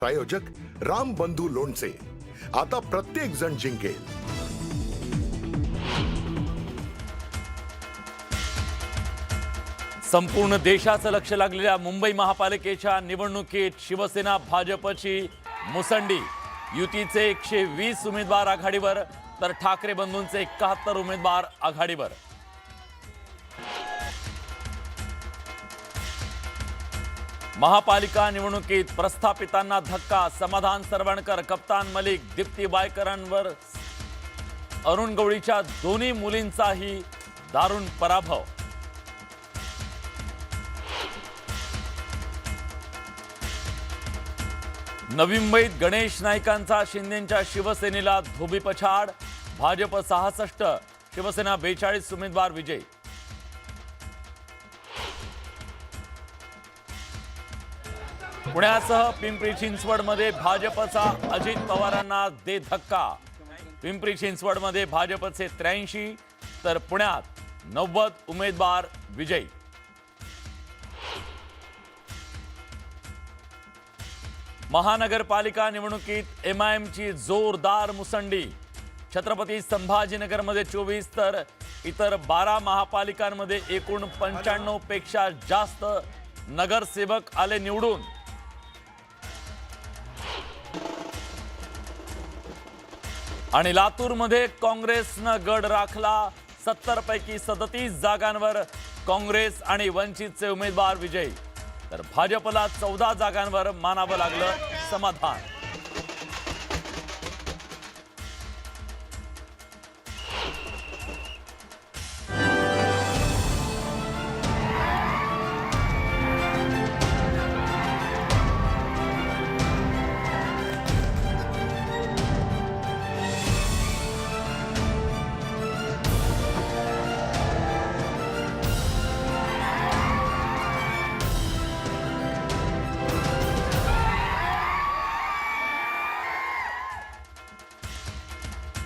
प्रायोजक राम बंधू लोणचे, आता प्रत्येक जण जिंकेल। संपूर्ण देशाचं लक्ष लागलेल्या मुंबई महापालिकेच्या निवडणुकीत शिवसेना भाजपची मुसंडी। युतीचे 120 उमेदवार आघाडीवर तर ठाकरे बंधूंचे 71 उमेदवार आघाडीवर। महापालिका निवडणुकीत प्रस्थापितांना धक्का। समाधान सरवणकर, कप्तान मलिक, दीप्ती बायकरांवर अरुण गवळीच्या दोन्ही मुलींचाही दारुण पराभव। नवी मुंबईत गणेश नाईकांचा शिंदेंच्या शिवसेनेला धोबीपछाड। भाजप 66, शिवसेना 42 उमेदवार विजयी। पुण्यासह पिंपरी चिंचवडमध्ये भाजपचा अजित पवारांना दे धक्का। पिंपरी चिंचवडमध्ये भाजपचे 83 तर पुण्यात 90 उमेदवार विजयी। महानगरपालिका निवडणुकीत एमआयएमची जोरदार मुसंडी। छत्रपती संभाजीनगरमध्ये 24 तर इतर 12 महापालिकांमध्ये एकूण 95 पेक्षा जास्त नगरसेवक आले निवडून। आणि लातूरमध्ये काँग्रेसनं गड राखला। 70 पैकी 37 जागांवर काँग्रेस आणि वंचितचे उमेदवार विजयी, तर भाजपला 14 जागांवर मानावं लागलं समाधान।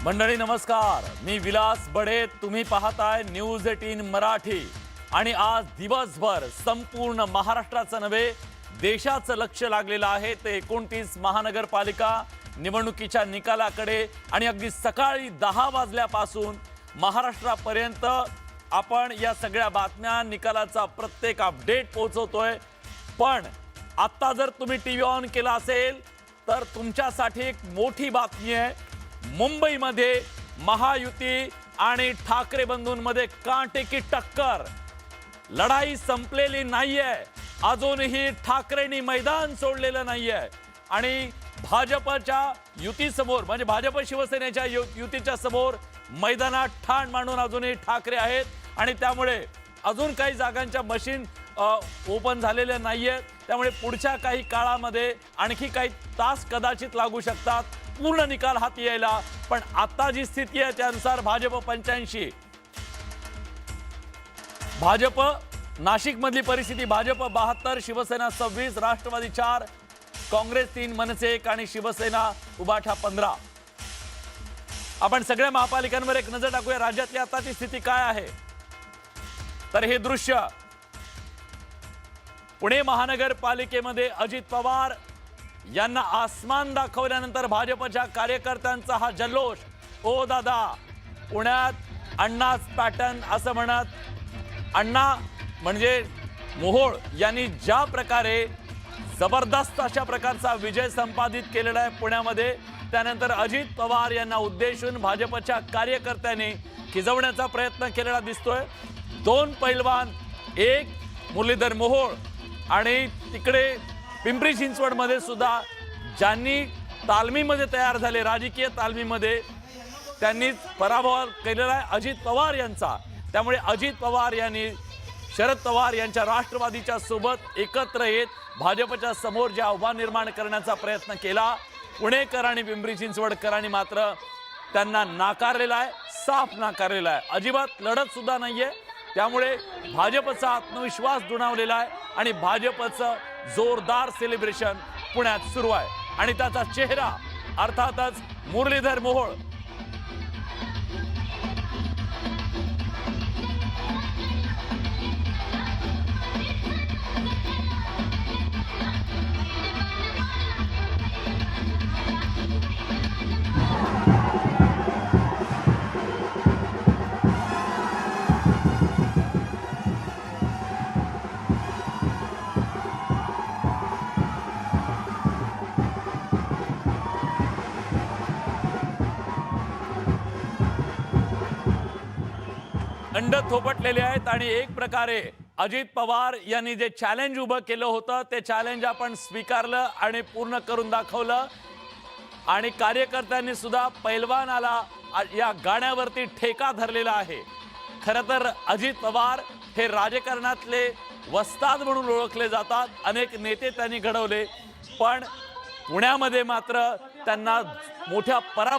मंडळी नमस्कार, मी विलास बडे, तुम्ही पाहताय न्यूज 18 मराठी। आणि आज दिवसभर संपूर्ण महाराष्ट्राचं नव्हे देशाचं लक्ष लागलेलं आहे ते 29 महानगरपालिका निवडणुकीच्या निकालाकडे। आणि अगदी सकाळी 10 वाजल्यापासून महाराष्ट्रापर्यंत आपण या सगळ्या बातम्या, निकालाचा प्रत्येक अपडेट पोहोचवतोय। पण आता जर तुम्ही टीव्ही ऑन केला असेल तर तुमच्यासाठी एक मोठी बातमी आहे। मुंबईमध्ये महायुती आणि ठाकरे बंधूंमध्ये कांटेकी टक्कर। लढाई संपलेली नाहीये, अजूनही ठाकरेंनी मैदान सोडलेलं नाहीये। आणि भाजपच्या युतीसमोर म्हणजे भाजप शिवसेनेच्या युतीच्या समोर मैदानात ठाण मांडून अजूनही ठाकरे आहेत। आणि त्यामुळे अजून काही जागांच्या मशीन ओपन झालेल्या नाहीये, त्यामुळे पुढच्या काही काळामध्ये आणखी काही तास कदाचित लागू शकतात पूर्ण निकाल हाती यायला। पण आता जी स्थिती आहे त्यानुसार भाजप 85, भाजप नाशिक मधली परिस्थिती, भाजप 72, शिवसेना 26, राष्ट्रवादी 4, काँग्रेस 3, मनसे 1 आणि शिवसेना उबाठा 15। आपण सगळ्या महापालिकांवर एक नजर टाकूया राज्यातली आताची स्थिती काय आहे। तर हे दृश्य पुणे महानगरपालिकेमध्ये अजित पवार यांना आसमान दाखवल्यानंतर भाजपच्या कार्यकर्त्यांचा हा जल्लोष। ओ दादा, पुण्यात अण्णाच पॅटर्न असं म्हणत अण्णा म्हणजे मोहोळ यांनी ज्या प्रकारे जबरदस्त अशा प्रकारचा विजय संपादित केलेला आहे पुण्यामध्ये, त्यानंतर अजित पवार यांना उद्देशून भाजपच्या कार्यकर्त्यांनी खिजवण्याचा प्रयत्न केलेला दिसतोय। 2 पैलवान, एक मुरलीधर मोहोळ आणि तिकडे पिंपरी चिंचवडमध्ये सुद्धा ज्यांनी तालमीमध्ये तयार झाले, राजकीय तालमीमध्ये, त्यांनी पराभव केलेला आहे अजित पवार यांचा। त्यामुळे अजित पवार यांनी शरद पवार यांच्या राष्ट्रवादीच्या सोबत एकत्र येत भाजपच्या समोर जे आव्हान निर्माण करण्याचा प्रयत्न केला, पुणेकर आणि पिंपरी चिंचवडकरांनी मात्र त्यांना नाकारलेला आहे, साफ नाकारलेला आहे। अजिबात लढत सुद्धा नाहीये। त्यामुळे भाजपचा आत्मविश्वास दुणावलेला आहे आणि भाजपचं जोरदार सेलिब्रेशन पुण्यात सुरू आहे। आणि त्याचा चेहरा अर्थातच मुरलीधर मोहोळ। अंड थोपटलेले आहेत आणि एक प्रकारे अजित पवार यांनी जे चॅलेंज उभं केलं होतं ते चॅलेंज आपण स्वीकारलं आणि पूर्ण करून दाखवलं आणि कार्यकर्त्यांनी सुद्धा पैलवानाला या गाण्यावरती ठेका धरलेला आहे। खरं तर अजित पवार हे राजकारणातले वस्ताद म्हणून ओळखले जातात, अनेक नेते त्यांनी घडवले, पण पुण्यामध्ये मात्र त्यांना मोठ्या पराभवाला